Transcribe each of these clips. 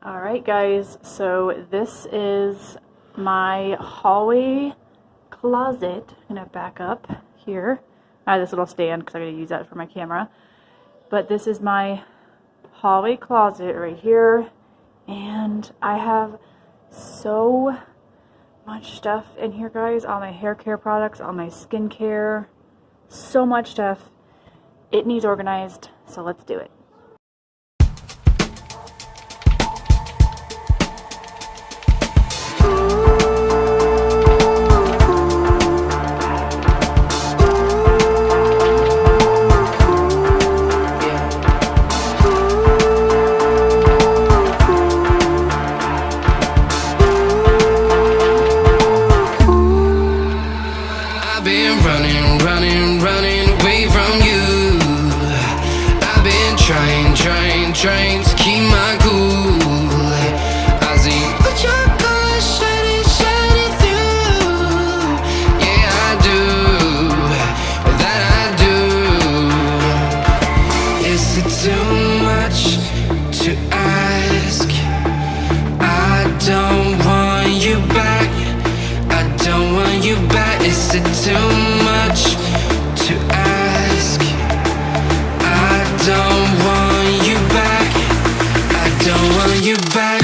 Alright guys, so this is my hallway closet. I'm going to back up here. I have this little stand because I'm going to use that for my camera. But this is my hallway closet right here. And I have so much stuff in here, guys. All my hair care products, all my skincare. So much stuff. It needs organized, so let's do it. Trying to keep my cool. I see what your colors shining through. Yeah, I do. That I do. Is it too much to ask? I don't want you back. I don't want you back. Is it too much to ask? I don't want you back. I don't want you back.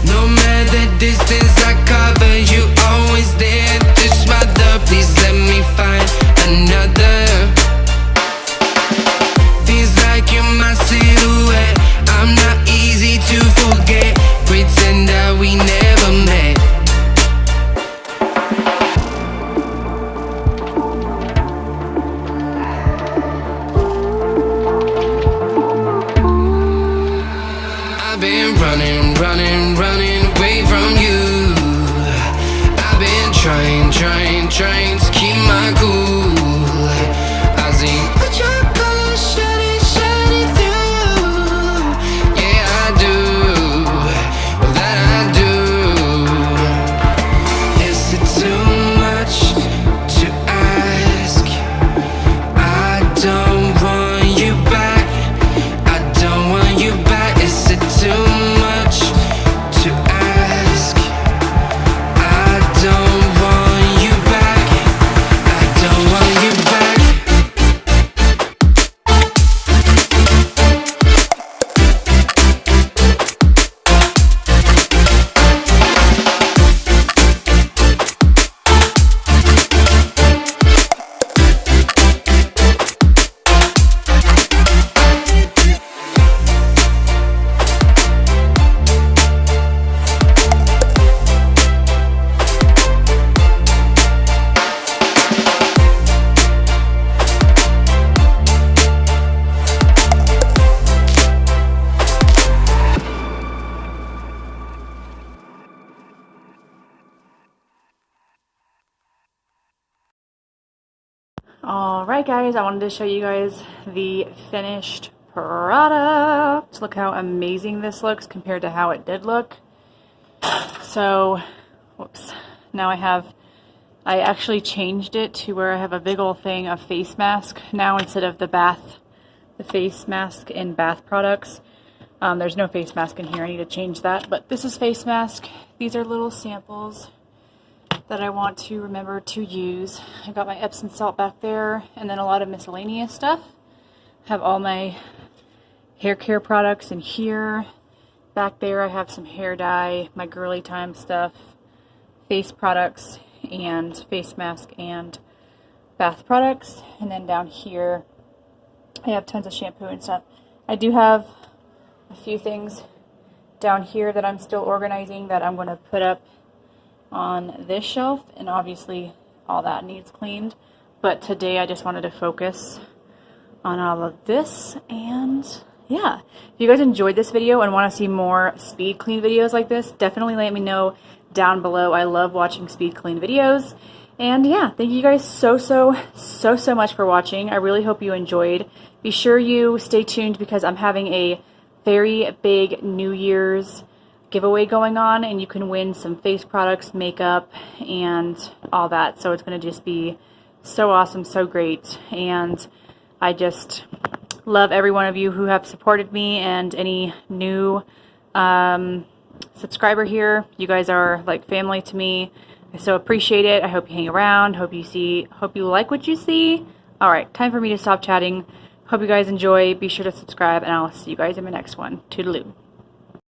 No matter distance I cover, you always there to smother. Please let me find another. Feels like you're my silhouette. I'm not easy to forget. Pretend that we never met. I've been running away from you. I've been trying to keep my cool. I see what your colors shining through. Yeah, I do. That I do. Is it too much to ask? I don't want you back. I don't want you back. Is it too much to ask? I don't want you back. I don't want you back. Alright guys, I wanted to show you guys the finished product. Look how amazing this looks compared to how it did look. So, whoops. Now I actually changed it to where I have a big old thing of face mask now instead of the face mask in bath products. There's no face mask in here. I need to change that. But this is face mask. These are little samples that I want to remember to use. I got my Epsom salt back there, and then a lot of miscellaneous stuff. Have all my hair care products in here. Back there I have some hair dye, my girly time stuff, face products, and face mask and bath products. And then down here I have tons of shampoo and stuff. I do have a few things down here that I'm still organizing that I'm going to put up on this shelf, and obviously all that needs cleaned, but today I just wanted to focus on all of this. And yeah, if you guys enjoyed this video and want to see more speed clean videos like this, definitely let me know down below. I love watching speed clean videos. And yeah, thank you guys so much for watching. I really hope you enjoyed. Be sure you stay tuned because I'm having a very big New Year's giveaway going on, and you can win some face products, makeup, and all that. So it's going to just be so awesome, so great. And I just love every one of you who have supported me, and any new subscriber here. You guys are like family to me. I so appreciate it. I hope you hang around. Hope you like what you see. All right, time for me to stop chatting. Hope you guys enjoy. Be sure to subscribe, and I'll see you guys in my next one. Toodaloo.